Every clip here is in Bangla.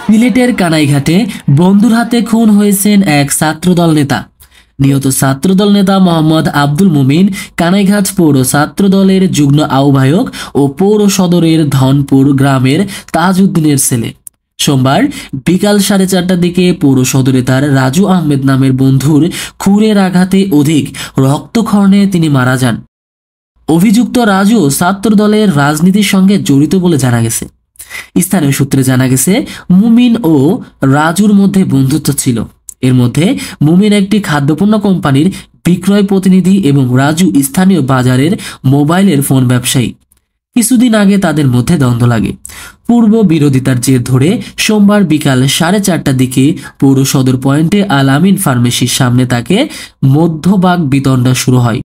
সিলেটের কানাইঘাটে বন্ধুর হাতে খুন হয়েছেন এক ছাত্রদল নেতা। নিহত ছাত্রদল নেতা মোহাম্মদ আব্দুল মুমিন কানাইঘাট পৌর ছাত্রদলের যুগ্ম আহ্বায়ক ও পৌর সদরের ধনপুর গ্রামের তাজউদ্দিনের ছেলে। সোমবার বিকাল 4:30টার দিকে পৌর সদরে তার রাজু আহমেদ নামের বন্ধুর খুরের আঘাতে অধিক রক্তক্ষরণে তিনি মারা যান। অভিযুক্ত রাজু ছাত্রদলের রাজনীতির সঙ্গে জড়িত বলে জানা গেছে। স্থানীয় সূত্রে জানা গেছে মুমিন ও রাজুর মধ্যে বন্ধুত্ব ছিল। এর মধ্যে মুমিন একটি খাদ্যপণ্য কোম্পানির বিক্রয় প্রতিনিধি এবং রাজু স্থানীয় বাজারের মোবাইলের ফোন ব্যবসায়ী। কিছুদিন আগে তাদের মধ্যে দ্বন্দ্ব লাগে। পূর্ব বিরোধিতার জের ধরে সোমবার বিকাল 4:30টার দিকে পৌর সদর পয়েন্টে আল আমিন ফার্মেসির সামনে তাকে মধ্যবাগ বিতণ্ডা শুরু হয়।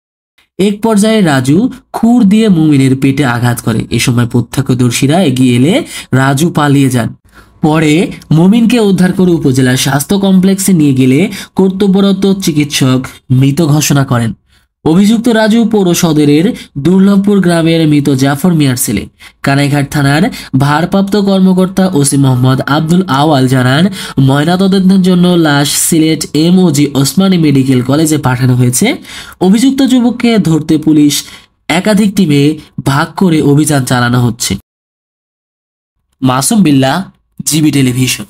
এক পর্যায়ে রাজু খুর দিয়ে মুমিনের পেটে আঘাত করে। এ সময় প্রত্যক্ষদর্শীরা এগিয়ে এলে রাজু পালিয়ে যান। পরে মুমিনকে উদ্ধার করে উপজেলা স্বাস্থ্য কমপ্লেক্সে নিয়ে গেলে কর্তব্যরত চিকিৎসক মৃত ঘোষণা করেন। অভিযুক্ত রাজু পৌর সদরের দুর্লভপুর গ্রামের মৃত জাফর মিয়ার ছেলে। কানাইঘাট থানার ভারপ্রাপ্ত কর্মকর্তা ওসি মোহাম্মদ আব্দুল আওয়াল জানান, ময়নাতদন্তের জন্য লাশ সিলেট MOG ওসমানী মেডিকেল কলেজে পাঠানো হয়েছে। অভিযুক্ত যুবককে ধরতে পুলিশ একাধিক টিমে ভাগ করে অভিযান চালানো হচ্ছে। Masum Billah, GB television.